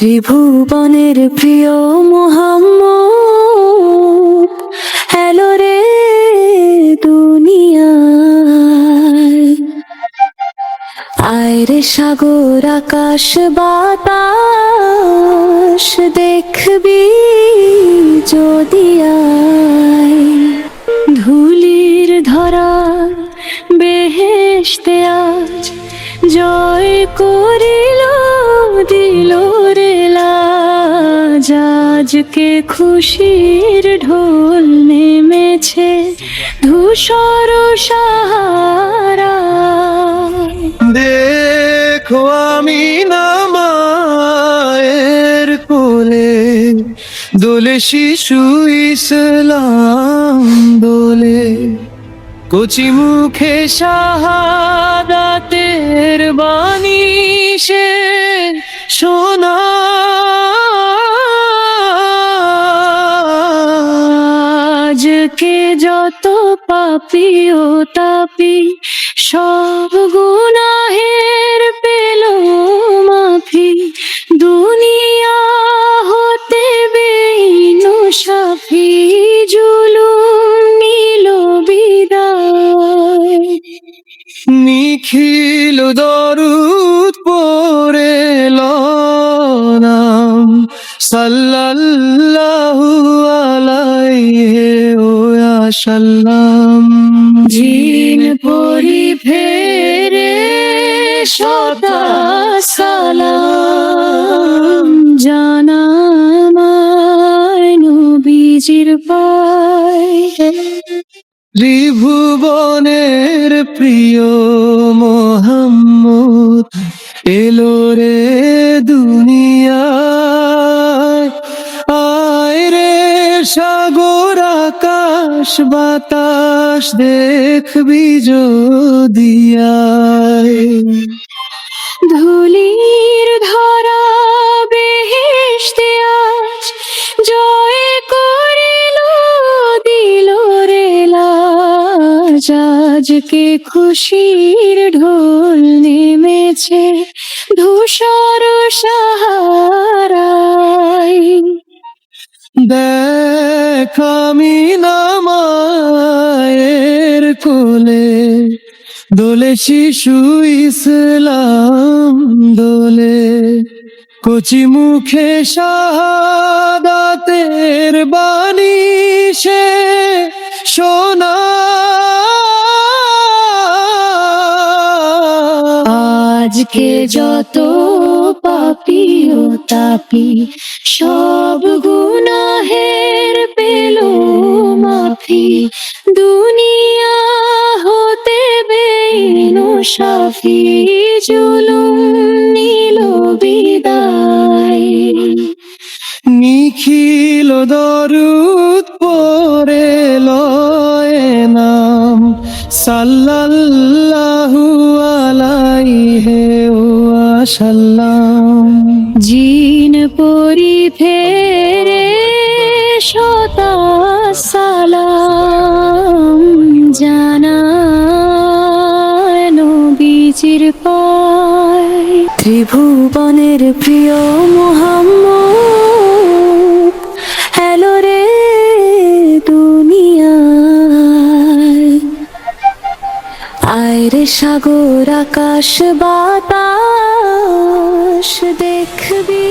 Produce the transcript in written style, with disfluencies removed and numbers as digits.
ত্রিভুবনের প্রিয় মোহাম্মদ এলো রে দুনিয়ায়। আয় রে সাগর আকাশ বাতাস দেখবি যদি আয়। ধুলির ধরা বেহেশতে আজ জয় করিল দিল রে লাজ। আজকে খুশির ঢোল নেমেছে ধূসর সাহারা। দেখো আমি মায়ের কোলে দোলে শিশু ইসলাম দোলে। কচি মুখে শাহাদাতের বাণী সে শোনা। আজকে যত পাপী ও তাপী সব গুনাহের পেল মাফি। দুনিয়া হতে বেইনসাফি জুলুম নিল বিদায়। নিখিল দরুদ পড়ে নাম সাল্লাল্লাহু আলাইহি ওয়া সাল্লাম। জিন পরি ফেরে সদা সালাম জানামায় নবীজির পায়। ত্রিভুবনের প্রিয় মোহাম্মদ এলো রে দুনিয়ায়। আয় রে সাগর আকাশ বাতাস দেখবি যদি আয়। ধুলির ধরা বেহেশতে আজ জয় করিল দিল রে লাজ। আজকে খুশির ঢোল নেমেছে ধূসর সাহারায়। দেখ আমি মায়ের কোলে দোলে শিশু ইসলাম দোলে। কচি মুখে শাহাদাতের বাণী সে শোনা। আজকে যত পাপী ও তাপী সব গুনাহের পেল মাফি। দুনিয়া হতে বেইনসাফি জুলুম নিল বিদায়। নিখিল দরুদ পড়ে লয় নাম সাল্লাল্লাহু আলাইহি ওয়া সাল্লাম। জিন পরি ফেরে সদা সালাম জানায় নবীজির পায়। ত্রিভুবনের প্রিয় মোহাম্মদ এলো রে দুনিয়ায়। আয় রে সাগর আকাশ বাতাস দেখবি